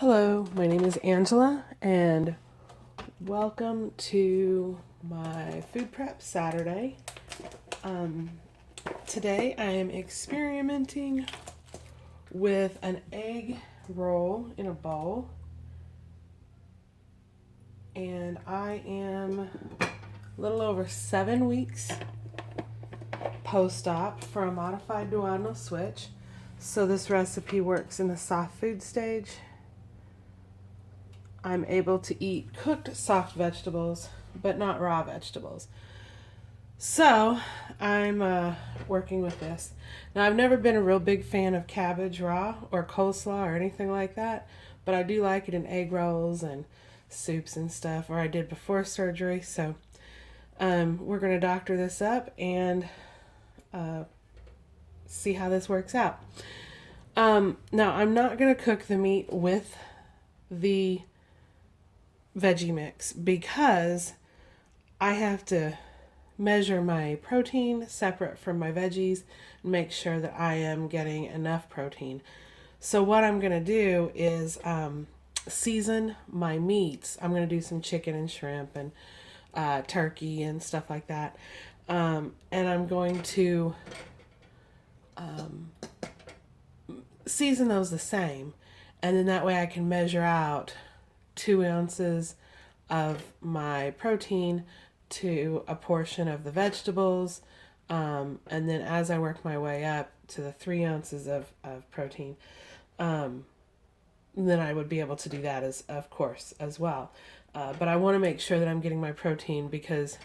Hello, my name is Angela, and welcome to my food prep Saturday. Today I am experimenting with an egg roll in a bowl, and I am a little over 7 weeks post-op for a modified duodenal switch. So this recipe works in the soft food stage. I'm able to eat cooked soft vegetables, but not raw vegetables. So I'm working with this. Now, I've never been a real big fan of cabbage raw or coleslaw or anything like that, but I do like it in egg rolls and soups and stuff, or I did before surgery. So we're going to doctor this up and see how this works out. Now, I'm not going to cook the meat with the veggie mix because I have to measure my protein separate from my veggies and make sure that I am getting enough protein. So what I'm going to do is season my meats. I'm going to do some chicken and shrimp and turkey and stuff like that. And I'm going to season those the same. And then that way I can measure out 2 ounces of my protein to a portion of the vegetables. And then as I work my way up to the 3 ounces of protein, then I would be able to do that as well. But I want to make sure that I'm getting my protein because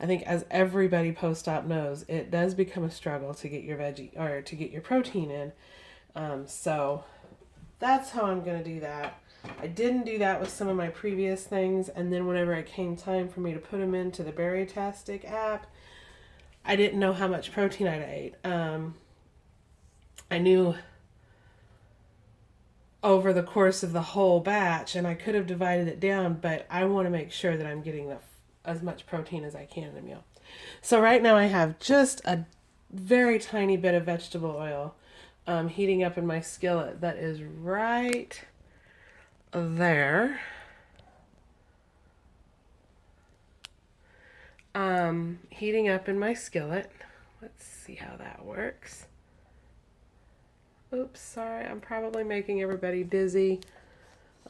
I think as everybody post-op knows, it does become a struggle to get your veggie or to get your protein in. So that's how I'm going to do that. I didn't do that with some of my previous things, and then whenever it came time for me to put them into the Bariatric app, I didn't know how much protein I'd ate. I knew over the course of the whole batch, and I could have divided it down, but I want to make sure that I'm getting as much protein as I can in a meal. So right now I have just a very tiny bit of vegetable oil heating up in my skillet that is right there. Heating up in my skillet. Let's see how that works. Oops, sorry, I'm probably making everybody dizzy.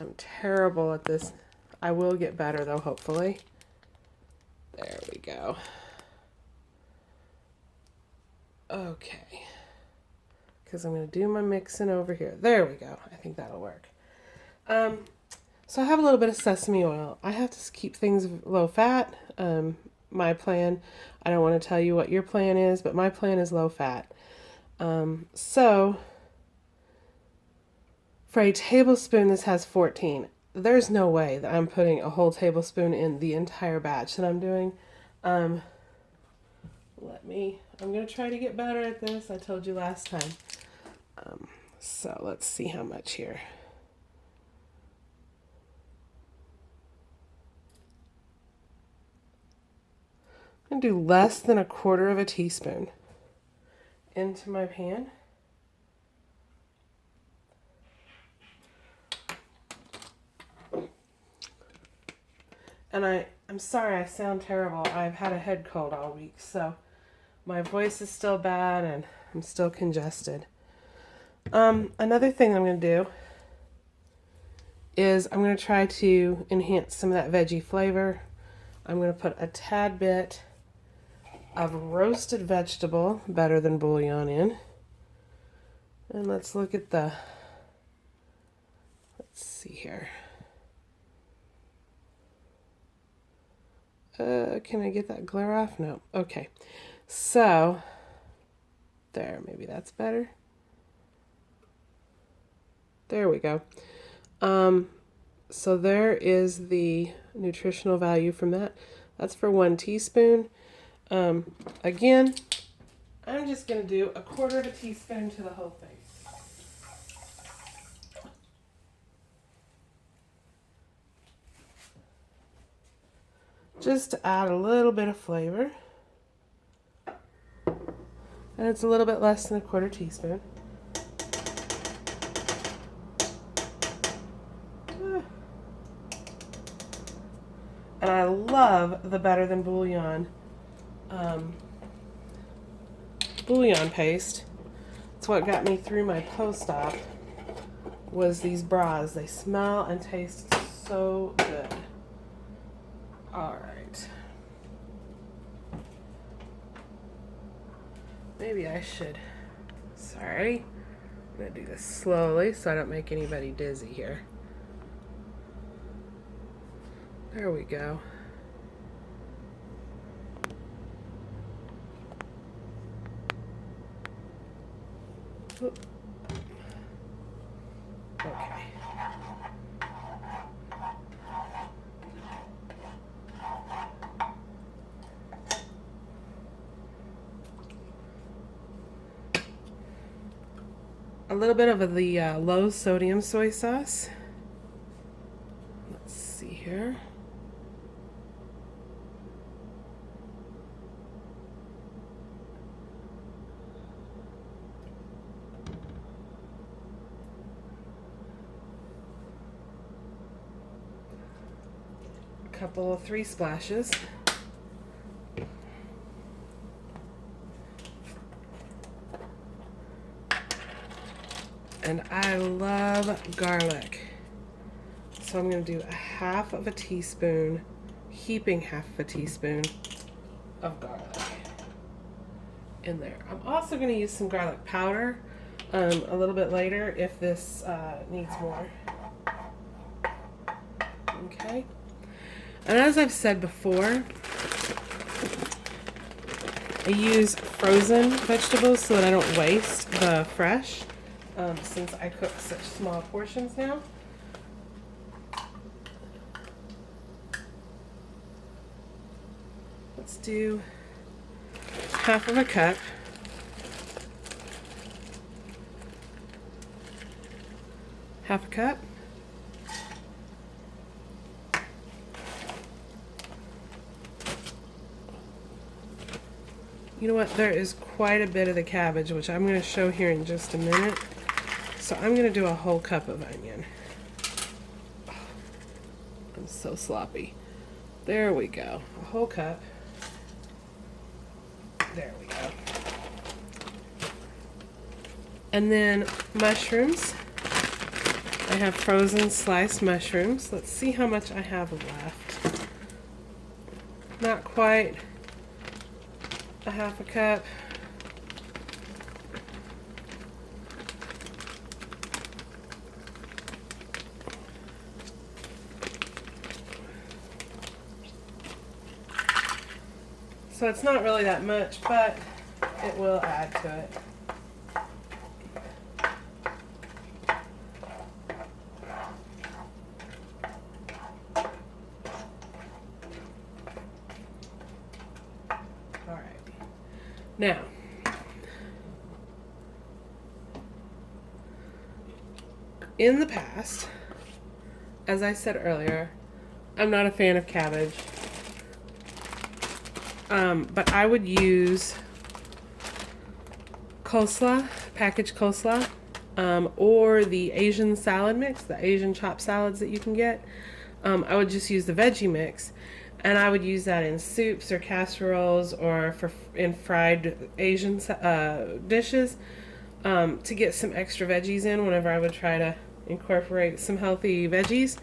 I'm terrible at this. I will get better though, hopefully. There we go. Okay. Because I'm going to do my mixing over here. There we go. I think that'll work. So I have a little bit of sesame oil. I have to keep things low fat. My plan, I don't want to tell you what your plan is, but my plan is low fat. So for a tablespoon, this has 14. There's no way that I'm putting a whole tablespoon in the entire batch that I'm doing. I'm going to try to get better at this. I told you last time. So let's see how much here. I'm going to do less than 1/4 teaspoon into my pan. And I'm sorry I sound terrible. I've had a head cold all week, so my voice is still bad and I'm still congested. Another thing I'm going to do is I'm going to try to enhance some of that veggie flavor. I'm going to put a tad bit of roasted vegetable, better than bouillon, in. And let's look at let's see here. Can I get that glare off? No. Okay. So, there, maybe that's better. There we go. So there is the nutritional value from that. That's for 1 teaspoon. Again, I'm just going to do 1/4 teaspoon to the whole thing. Just to add a little bit of flavor. And it's a little bit less than 1/4 teaspoon. And I love the Better Than Bouillon bouillon paste. It's what got me through my post-op, was these bras. They smell and taste so good. All right. Maybe I should, sorry. I'm gonna do this slowly so I don't make anybody dizzy here. There we go. Oop. Okay. A little bit of the low sodium soy sauce. Let's see here. Couple of 3 splashes. And I love garlic. So I'm going to do a half of a teaspoon, heaping half of a teaspoon of garlic in there. I'm also going to use some garlic powder a little bit later if this needs more. Okay. And as I've said before, I use frozen vegetables so that I don't waste the fresh, since I cook such small portions now. Let's do half of a cup. Half a cup. You know what, there is quite a bit of the cabbage, which I'm going to show here in just a minute. So I'm going to do a whole cup of onion. Oh, I'm so sloppy. There we go, a whole cup. There we go. And then mushrooms. I have frozen sliced mushrooms. Let's see how much I have left. Not quite a half a cup. So it's not really that much, but it will add to it. All right. Now, in the past, as I said earlier, I'm not a fan of cabbage. But I would use coleslaw, packaged coleslaw, or the Asian salad mix, the Asian chopped salads that you can get. I would just use the veggie mix, and I would use that in soups or casseroles or in fried Asian dishes to get some extra veggies in whenever I would try to incorporate some healthy veggies.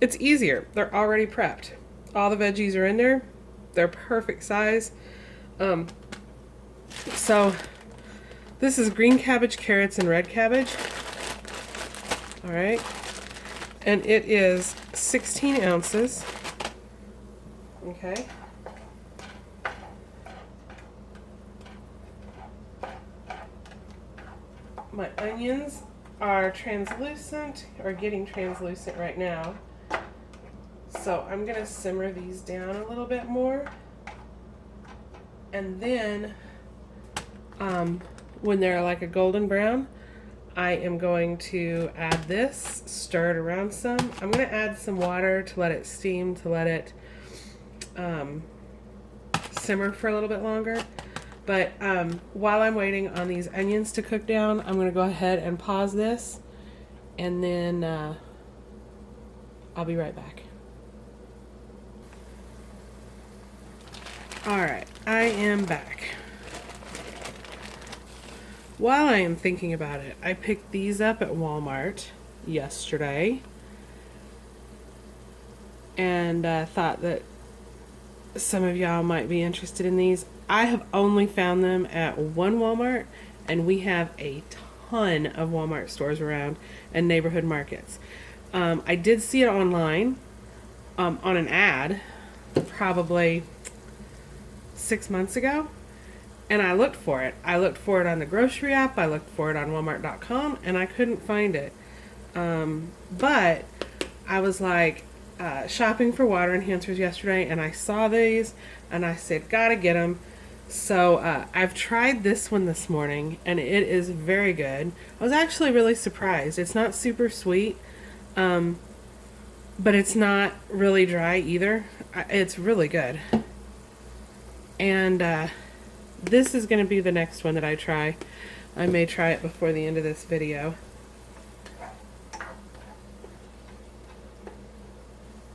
It's easier. They're already prepped. All the veggies are in there. They're perfect size. So this is green cabbage, carrots, and red cabbage. All right. And it is 16 ounces. Okay. My onions are translucent, or getting translucent right now. So I'm going to simmer these down a little bit more. And then when they're like a golden brown, I am going to add this, stir it around some. I'm going to add some water to let it steam, to let it simmer for a little bit longer. But while I'm waiting on these onions to cook down, I'm going to go ahead and pause this, and then I'll be right back. Alright, I am back. While I am thinking about it, I picked these up at Walmart yesterday and thought that some of y'all might be interested in these. I have only found them at one Walmart, and we have a ton of Walmart stores around and neighborhood markets. I did see it online on an ad probably 6 months ago, and I looked for it. I looked for it on the grocery app, I looked for it on Walmart.com, and I couldn't find it. But I was like shopping for water enhancers yesterday, and I saw these, and I said, gotta get them. So I've tried this one this morning, and it is very good. I was actually really surprised. It's not super sweet, but it's not really dry either. It's really good. And this is going to be the next one that I try. I may try it before the end of this video.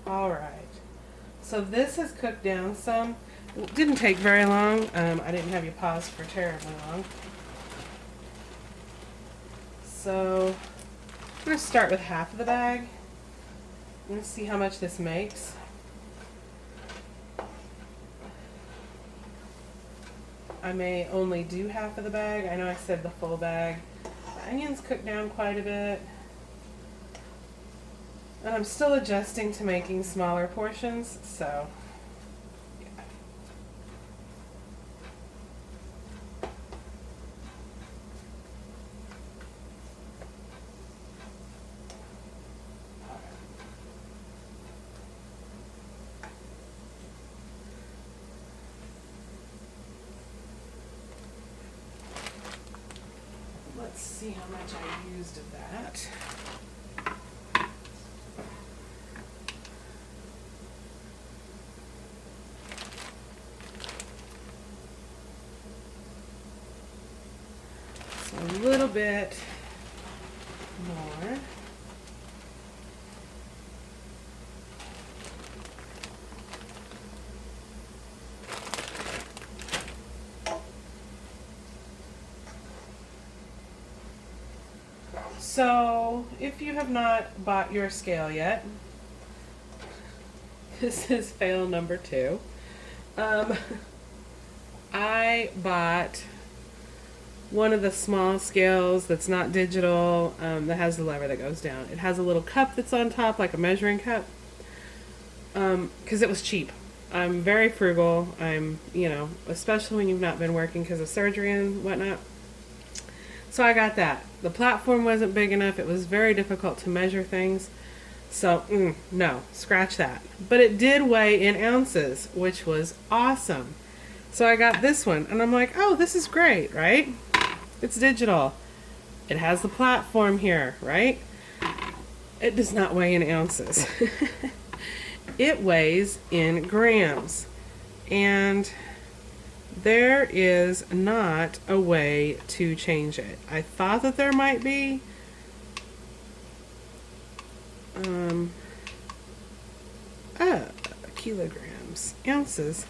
Alright. So this has cooked down some. It didn't take very long. I didn't have you pause for terribly long. So I'm going to start with half of the bag. I'm going to see how much this makes. I may only do half of the bag. I know I said the full bag. The onions cook down quite a bit. And I'm still adjusting to making smaller portions, so yeah. Let's see how much I used of that. So a little bit more. So, if you have not bought your scale yet, this is fail number 2. I bought one of the small scales that's not digital, that has the lever that goes down. It has a little cup that's on top, like a measuring cup, because it was cheap. I'm very frugal. I'm, especially when you've not been working because of surgery and whatnot. So I got that. The platform wasn't big enough. It was very difficult to measure things. So, no, scratch that. But it did weigh in ounces, which was awesome. So I got this one, and I'm like, oh, this is great, right? It's digital. It has the platform here, right? It does not weigh in ounces. It weighs in grams. And there is not a way to change it. I thought that there might be. Kilograms, ounces.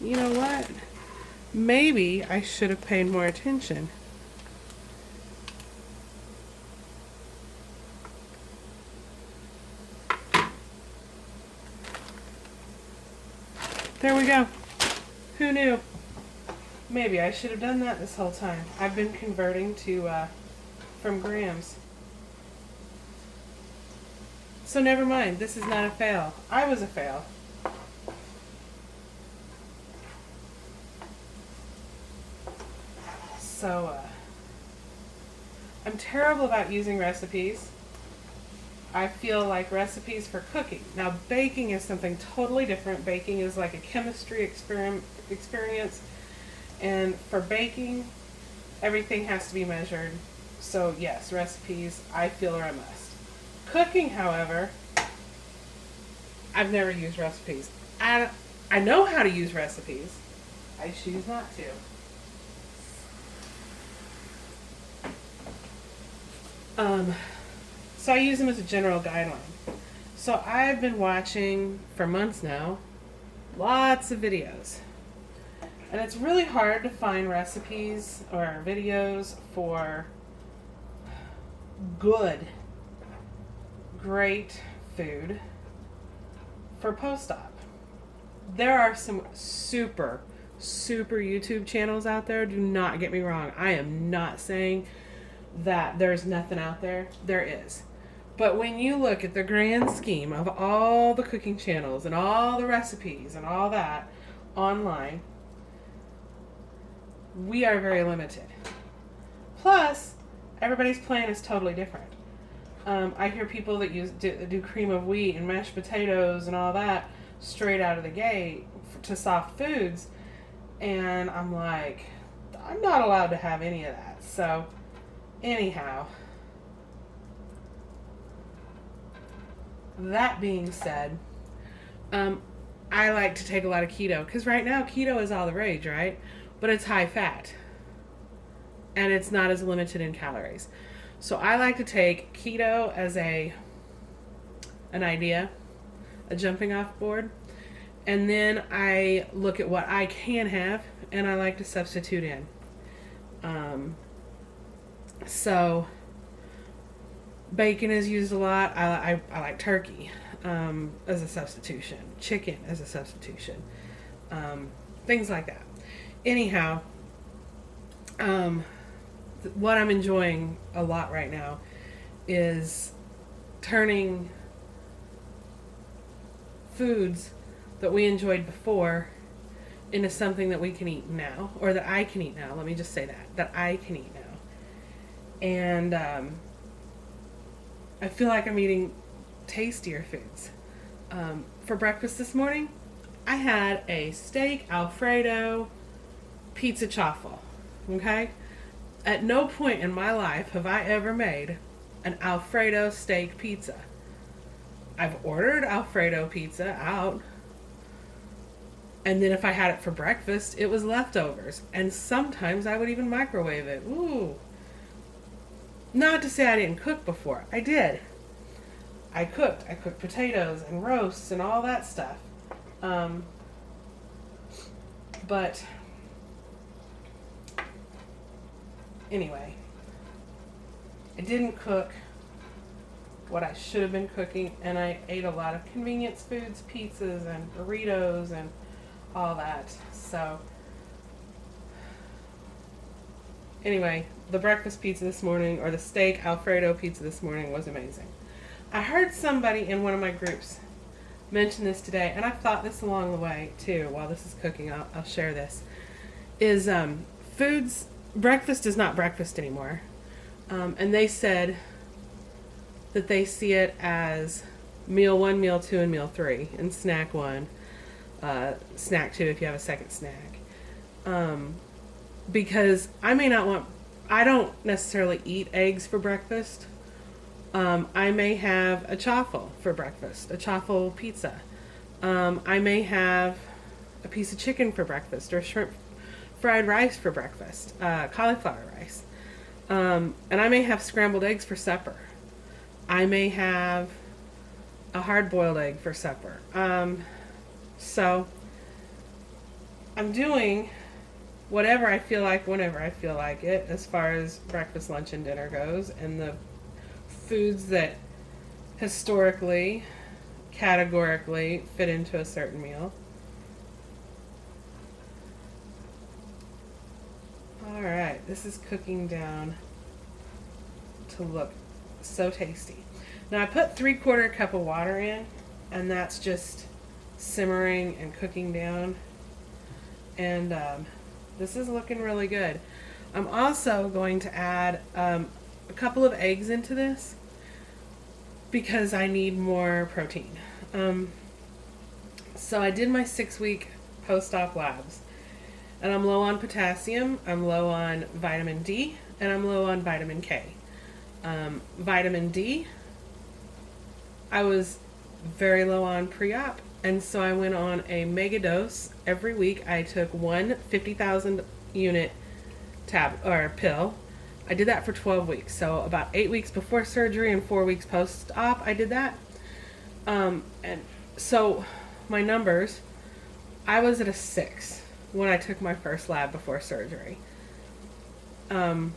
You know what? Maybe I should have paid more attention. There we go. Who knew? Maybe I should have done that this whole time. I've been converting to from grams. So never mind. This is not a fail. I was a fail. So I'm terrible about using recipes. I feel like recipes for cooking. Now baking is something totally different. Baking is like a chemistry experience. And for baking, everything has to be measured. So yes, recipes I feel are a must. Cooking, however, I've never used recipes. I know how to use recipes. I choose not to. So I use them as a general guideline. So I've been watching for months now lots of videos. And it's really hard to find recipes or videos for good, great food for post-op. There are some super YouTube channels out there. Do not get me wrong. I am not saying that there's nothing out there. There is. But when you look at the grand scheme of all the cooking channels and all the recipes and all that online, we are very limited. Plus, everybody's plan is totally different. I hear people that do cream of wheat and mashed potatoes and all that straight out of the gate to soft foods, and I'm like, I'm not allowed to have any of that. So, anyhow, that being said, I like to take a lot of keto because right now keto is all the rage, right? But it's high fat and it's not as limited in calories. So I like to take keto as an idea, a jumping off board, and then I look at what I can have and I like to substitute in. So bacon is used a lot. I like turkey as a substitution, chicken as a substitution, things like that. Anyhow, what I'm enjoying a lot right now is turning foods that we enjoyed before into something that we can eat now, or that I can eat now. Let me just say that I can eat now. And I feel like I'm eating tastier foods. For breakfast this morning, I had a steak Alfredo pizza chaffle. Okay? At no point in my life have I ever made an Alfredo steak pizza. I've ordered Alfredo pizza out, and then if I had it for breakfast, it was leftovers. And sometimes I would even microwave it. Ooh. Not to say I didn't cook before. I did. I cooked. I cooked potatoes and roasts and all that stuff. But anyway, I didn't cook what I should have been cooking, and I ate a lot of convenience foods, pizzas and burritos and all that. So anyway, the breakfast pizza this morning, or the steak Alfredo pizza this morning, was amazing. I heard somebody in one of my groups mention this today, and I've thought this along the way too. While this is cooking, I'll share this. Is breakfast is not breakfast anymore, and they said that they see it as meal 1, meal 2, and meal 3, and snack 1, snack 2 if you have a second snack. Because I don't necessarily eat eggs for breakfast. I may have a chaffle for breakfast, a chaffle pizza. I may have a piece of chicken for breakfast, or shrimp fried rice for breakfast, cauliflower rice. And I may have scrambled eggs for supper. I may have a hard-boiled egg for supper. So I'm doing whatever I feel like, whenever I feel like it, as far as breakfast, lunch, and dinner goes, and the foods that historically, categorically fit into a certain meal. Alright, this is cooking down to look so tasty. Now I put 3/4 cup of water in, and that's just simmering and cooking down, and this is looking really good. I'm also going to add a couple of eggs into this because I need more protein. So I did my 6-week post-op labs, and I'm low on potassium, I'm low on vitamin D, and I'm low on vitamin K. Vitamin D, I was very low on pre-op, and so I went on a mega dose. Every week I took one 50,000 unit pill. I did that for 12 weeks, so about 8 weeks before surgery and 4 weeks post-op I did that. And so my numbers I was at a 6 when I took my first lab before surgery. I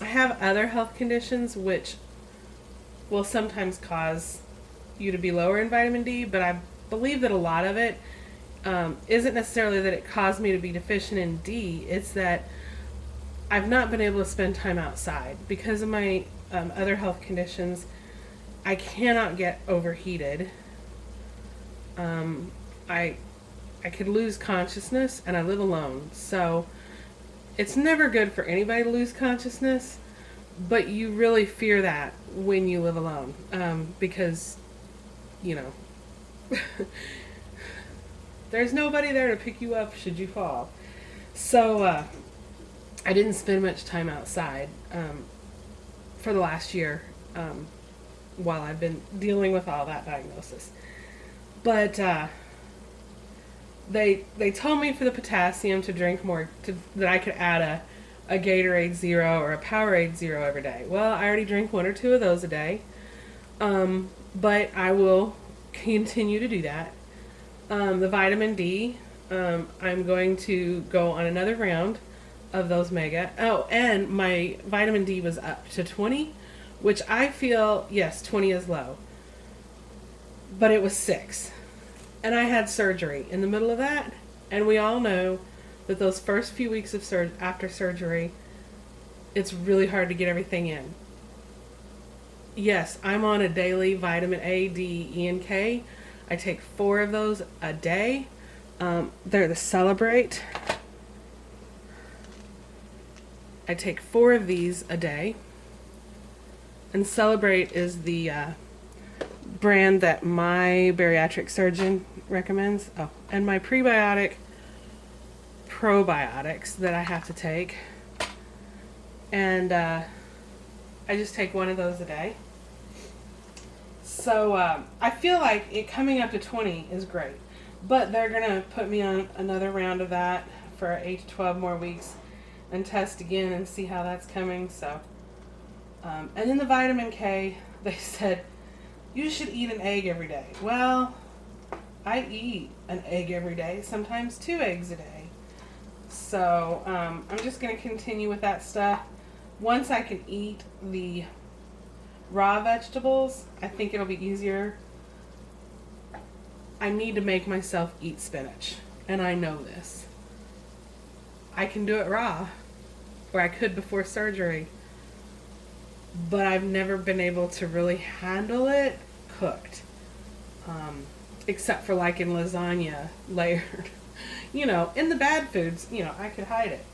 have other health conditions which will sometimes cause you to be lower in vitamin D, but I believe that a lot of it isn't necessarily that it caused me to be deficient in D. It's that I've not been able to spend time outside because of my other health conditions. I cannot get overheated. I could lose consciousness, and I live alone, so it's never good for anybody to lose consciousness, but you really fear that when you live alone, because, you know, there's nobody there to pick you up should you fall. So I didn't spend much time outside for the last year while I've been dealing with all that diagnosis. But they told me for the potassium to drink more, that I could add a Gatorade Zero or a Powerade Zero every day. Well, I already drink 1 or 2 of those a day, but I will continue to do that. The vitamin D, I'm going to go on another round of those mega. Oh, and my vitamin D was up to 20, which I feel, yes, 20 is low, but it was 6. And I had surgery in the middle of that, and we all know that those first few weeks of after surgery, it's really hard to get everything in. Yes, I'm on a daily vitamin A, D, E, and K. I take 4 of those a day. They're the Celebrate. I take 4 of these a day. And Celebrate is the brand that my bariatric surgeon recommends. Oh, and my probiotics that I have to take. And I just take 1 of those a day. So I feel like it coming up to 20 is great. But they're going to put me on another round of that for 8 to 12 more weeks and test again and see how that's coming. So, and then the vitamin K, they said, you should eat an egg every day. Well, I eat an egg every day, sometimes 2 eggs a day. So I'm just going to continue with that stuff. Once I can eat the raw vegetables, I think it'll be easier. I need to make myself eat spinach, and I know this. I can do it raw, or I could before surgery, but I've never been able to really handle it cooked, except for like in lasagna, layered. You know, in the bad foods, you know, I could hide it,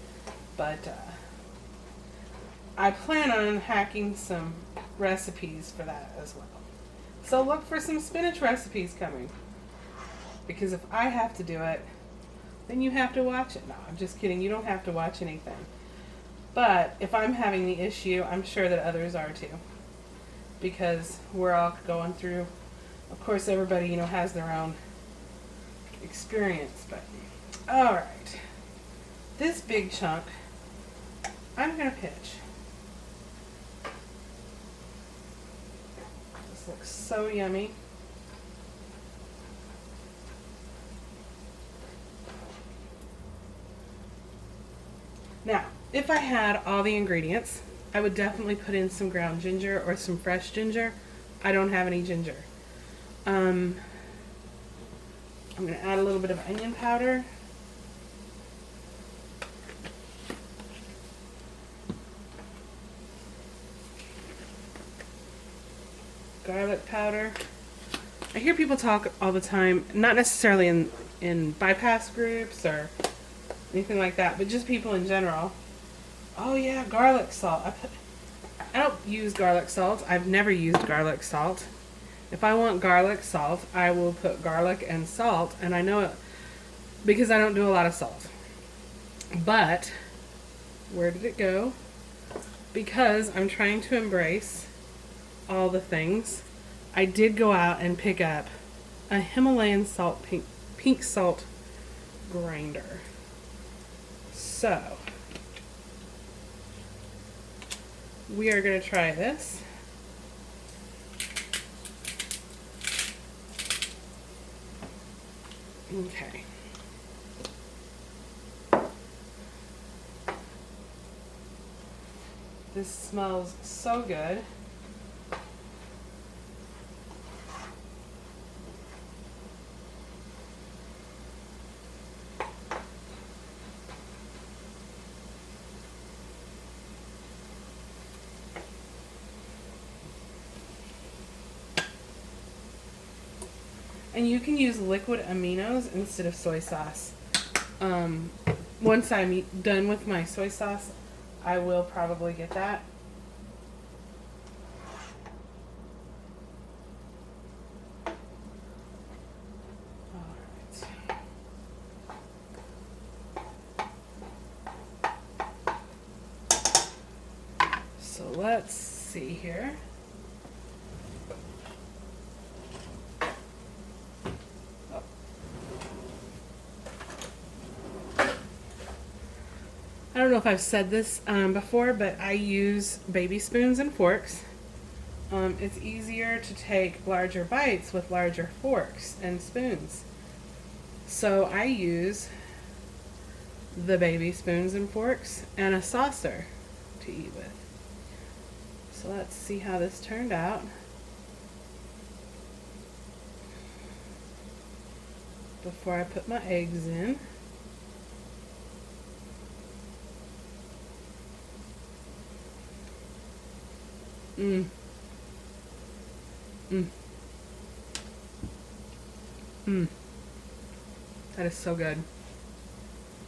but I plan on hacking some recipes for that as well. So look for some spinach recipes coming. Because if I have to do it, then you have to watch it. No, I'm just kidding. You don't have to watch anything. But if I'm having the issue, I'm sure that others are too. Because we're all going through, of course, everybody, you know, has their own experience. But, all right. This big chunk, I'm going to pitch. This looks so yummy. Now, if I had all the ingredients, I would definitely put in some ground ginger or some fresh ginger. I don't have any ginger. I'm going to add a little bit of onion powder. Garlic powder. I hear people talk all the time, not necessarily in bypass groups or anything like that, but just people in general. Oh yeah, garlic salt. I don't use garlic salt. I've never used garlic salt. If I want garlic salt, I will put garlic and salt, and I know it because I don't do a lot of salt. But where did it go? Because I'm trying to embrace all the things. I did go out and pick up a Himalayan salt pink salt grinder. So, we are going to try this. Okay. This smells so good. And you can use liquid aminos instead of soy sauce. Once I'm done with my soy sauce, I will probably get that. So let's see here. I don't know if I've said this before, but I use baby spoons and forks. It's easier to take larger bites with larger forks and spoons. So I use the baby spoons and forks and a saucer to eat with. So let's see how this turned out. Before I put my eggs in. That is so good.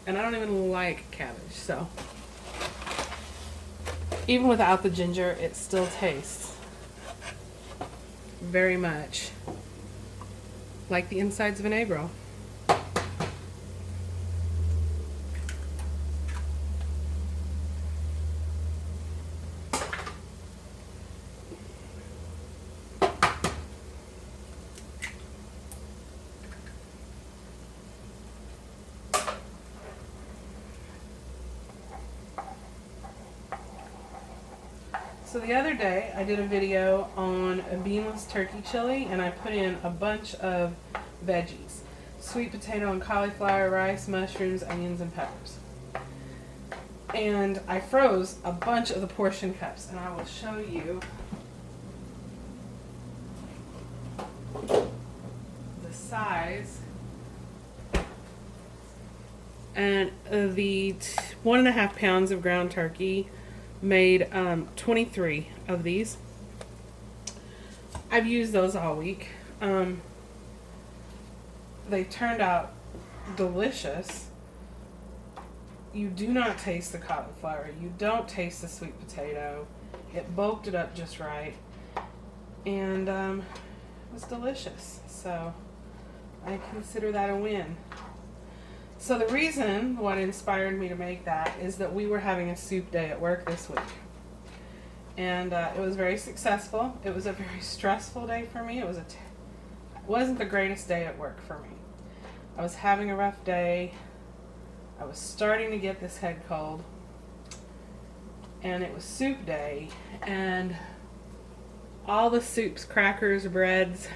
And I don't even like cabbage, so even without the ginger, it still tastes very much like the insides of an egg roll. So the other day I did a video on a beanless turkey chili, and I put in a bunch of veggies. Sweet potato and cauliflower, rice, mushrooms, onions, and peppers. And I froze a bunch of the portion cups, and I will show you the size. And the 1.5 pounds of ground turkey made 23 of these. I've used those all week. They turned out delicious. You do not taste the cauliflower. You don't taste the sweet potato. It bulked it up just right. And it was delicious. So I consider that a win. So the reason what inspired me to make that is that we were having a soup day at work this week. And it was very successful. It was a very stressful day for me. It wasn't the greatest day at work for me. I was having a rough day. I was starting to get this head cold. And it was soup day. And all the soups, crackers, breads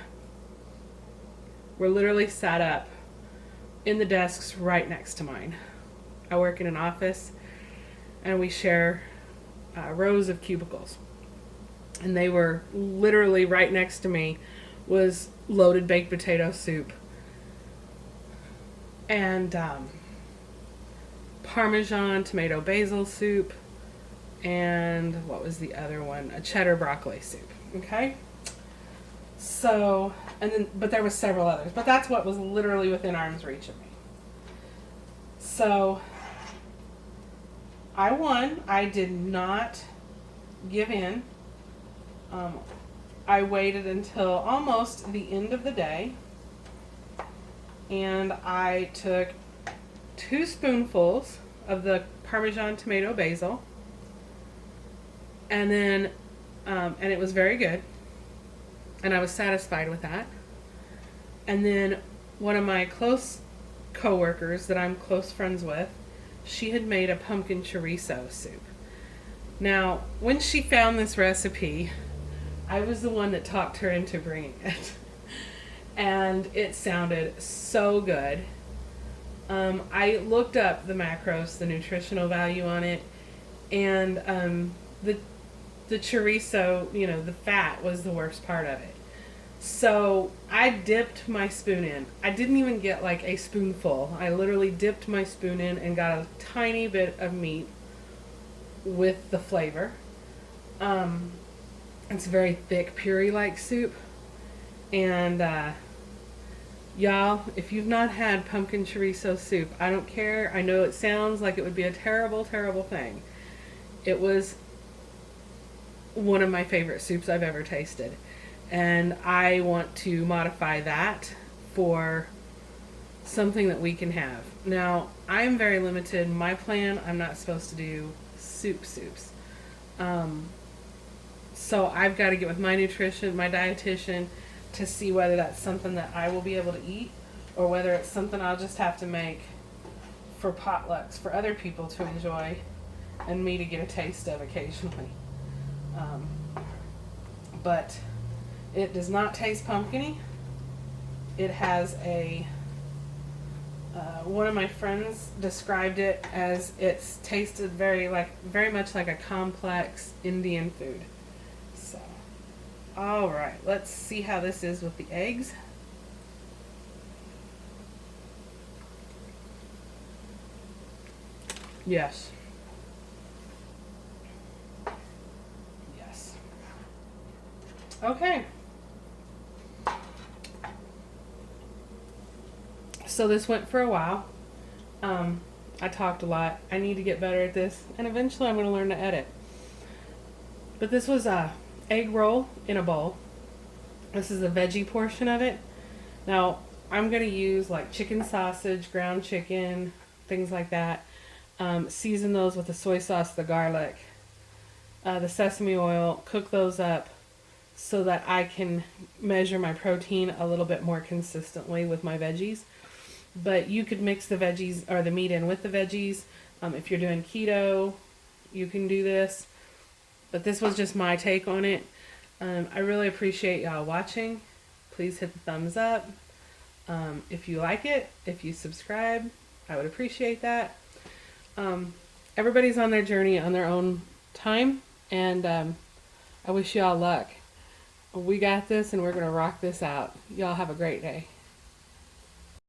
were literally set up in the desks right next to mine. I work in an office, and we share rows of cubicles. And they were literally right next to me was loaded baked potato soup and Parmesan tomato basil soup, and what was the other one? A cheddar broccoli soup. Okay? So, but there was several others, but that's what was literally within arm's reach of me. So, I won. I did not give in. I waited until almost the end of the day, and I took 2 spoonfuls of the Parmesan tomato basil, and then, and it was very good. And I was satisfied with that. And then one of my close coworkers that I'm close friends with, she had made a pumpkin chorizo soup. Now, when she found this recipe, I was the one that talked her into bringing it. And it sounded so good. I looked up the macros, the nutritional value on it, and the the chorizo, the fat was the worst part of it. So I dipped my spoon in. I didn't even get like a spoonful. I literally dipped my spoon in and got a tiny bit of meat with the flavor. Um, it's very thick, puree-like soup. And y'all, if you've not had pumpkin chorizo soup, I don't care. I know it sounds like it would be a terrible, terrible thing. It was one of my favorite soups I've ever tasted. And I want to modify that for something that we can have. Now, I'm very limited. My plan, I'm not supposed to do soups. Um, so I've got to get with my dietitian, to see whether that's something that I will be able to eat or whether it's something I'll just have to make for potlucks for other people to enjoy and me to get a taste of occasionally. Um, but it does not taste pumpkiny. It has one of my friends described it as it's tasted very much like a complex Indian food. So, all right, let's see how this is with the eggs. Yes. Yes. Okay. So this went for a while. I talked a lot. I need to get better at this, and eventually I'm going to learn to edit. But this was a egg roll in a bowl. This is the veggie portion of it. Now, I'm going to use like chicken sausage, ground chicken, things like that. Season those with the soy sauce, the garlic, the sesame oil, cook those up so that I can measure my protein a little bit more consistently with my veggies. But you could mix the veggies or the meat in with the veggies. If you're doing keto, you can do this. But this was just my take on it. I really appreciate y'all watching. Please hit the thumbs up. If you like it, if you subscribe, I would appreciate that. Everybody's on their journey on their own time, and I wish y'all luck. We got this, and we're going to rock this out. Y'all have a great day.